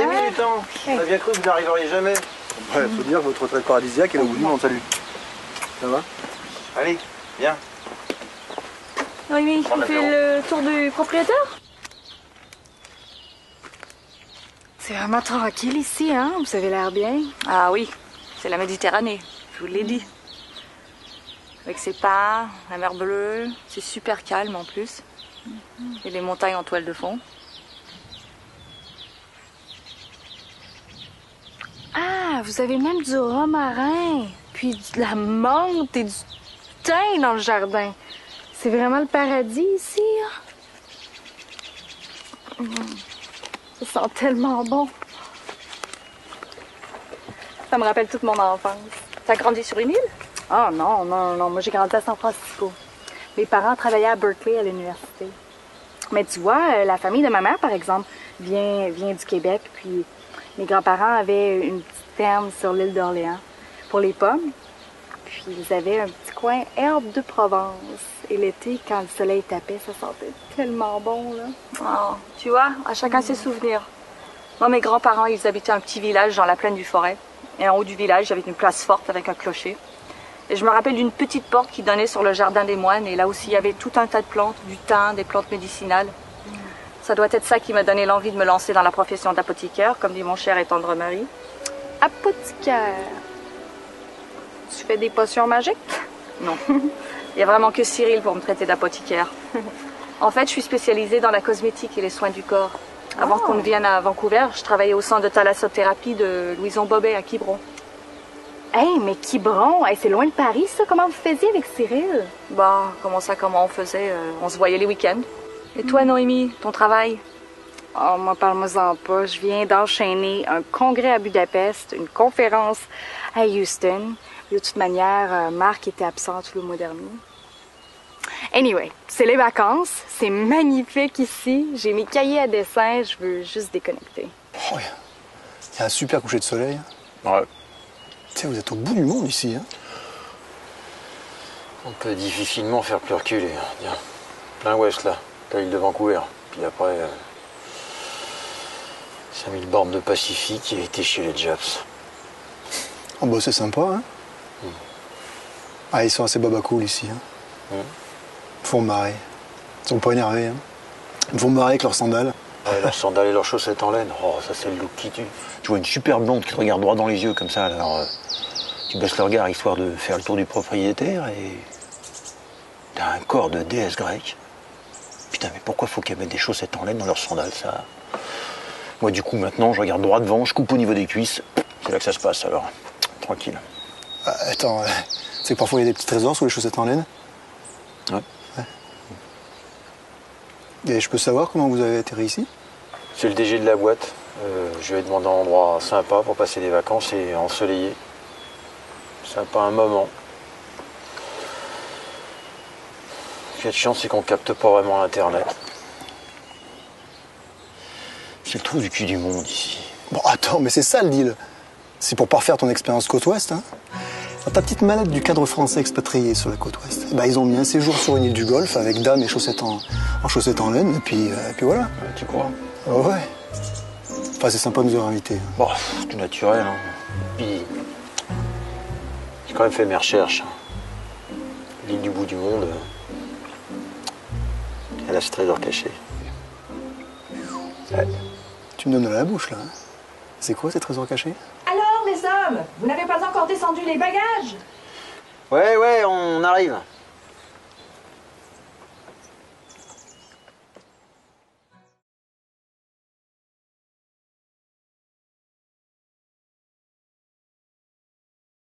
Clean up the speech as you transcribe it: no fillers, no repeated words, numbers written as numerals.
Noémie, putain. On a bien cru que vous n'arriveriez jamais. Ouais, faut dire que votre retraite paradisiaque est au bout du monde, salut. Ça va? Allez, viens. Noémie, on fait le tour du propriétaire? C'est vraiment tranquille ici, hein? Vous avez l'air bien. Ah oui, c'est la Méditerranée, je vous l'ai dit. Avec ses pins, la mer bleue, c'est super calme en plus. Et les montagnes en toile de fond. Ah, vous avez même du romarin, puis de la menthe et du thym dans le jardin. C'est vraiment le paradis ici, hein? Ça sent tellement bon. Ça me rappelle toute mon enfance. T'as grandi sur une île? Ah non, non, non, moi j'ai grandi à San Francisco. Mes parents travaillaient à Berkeley à l'université. Mais tu vois, la famille de ma mère, par exemple, vient du Québec, puis mes grands-parents avaient une petite ferme sur l'île d'Orléans pour les pommes. Puis ils avaient un petit coin herbe de Provence. Et l'été, quand le soleil tapait, ça sentait tellement bon, là. Oh, tu vois, à chacun ses souvenirs. Moi, mes grands-parents, ils habitaient un petit village dans la plaine du Forêt. Et en haut du village, il y avait une place forte avec un clocher. Et je me rappelle d'une petite porte qui donnait sur le jardin des moines. Et là aussi, il y avait tout un tas de plantes, du thym, des plantes médicinales. Ça doit être ça qui m'a donné l'envie de me lancer dans la profession d'apothicaire, comme dit mon cher et tendre mari. Apothicaire. Tu fais des potions magiques? Non. Il n'y a vraiment que Cyril pour me traiter d'apothicaire. En fait, je suis spécialisée dans la cosmétique et les soins du corps. Avant qu'on ne vienne à Vancouver, je travaillais au centre de thalassothérapie de Louison Bobet à Quiberon. Hey, mais Quiberon, hey, c'est loin de Paris, ça? Comment vous faisiez avec Cyril? Bah, comment on faisait? On se voyait les week-ends. Et toi, Noémie, ton travail? Oh, moi, parle-moi-en pas. Je viens d'enchaîner un congrès à Budapest, une conférence à Houston. Et de toute manière, Marc était absent tout le mois dernier. Anyway, c'est les vacances. C'est magnifique ici. J'ai mes cahiers à dessin. Je veux juste déconnecter. Oh, il y a un super coucher de soleil. Ouais. Tu sais, vous êtes au bout du monde ici, hein? On peut difficilement faire plus reculer. Tiens, plein ouest là, t'as l'île de Vancouver. Puis après, 5000 bornes de Pacifique et été chez les Japs. Oh bah c'est sympa, hein? Ah, ils sont assez babacool ici, hein? Ils font marrer. Ils sont pas énervés, hein? Ils font marrer avec leurs sandales. Ouais, leurs sandales et leurs chaussettes en laine. Oh, ça c'est le look qui tue. Tu vois une super blonde qui te regarde droit dans les yeux comme ça, alors tu baisses le regard histoire de faire le tour du propriétaire et t'as un corps de déesse grecque. Putain, mais pourquoi faut qu'elles mettent des chaussettes en laine dans leurs sandales, ça? Moi, du coup, maintenant, je regarde droit devant, je coupe au niveau des cuisses. C'est là que ça se passe, alors. Tranquille. Ah, attends, tu sais que parfois il y a des petits trésors sous les chaussettes en laine? Ouais. Et je peux savoir comment vous avez atterri ici? C'est le DG de la boîte. Je lui ai demandé un endroit sympa pour passer des vacances et ensoleillé. Sympa un moment. Ce qui est de chance, c'est qu'on capte pas vraiment l'internet. C'est le trou du cul du monde ici. Bon, attends, mais c'est ça le deal. C'est pour parfaire ton expérience côte ouest, hein? Dans ta petite mallette du cadre français expatrié sur la côte ouest, bah, ils ont mis un séjour sur une île du Golfe avec dames et chaussettes en chaussettes en laine, et puis voilà. Ouais, tu crois? Ouais. Enfin, c'est sympa de nous avoir invités. Bon, c'est tout naturel, hein. Puis, j'ai quand même fait mes recherches. L'île du bout du monde, elle a ce trésor caché. Ouais. Tu me donnes de la bouche, là. Hein? C'est quoi ces trésors cachés? Alors, les hommes, vous n'avez pas encore descendu les bagages? Ouais, on arrive.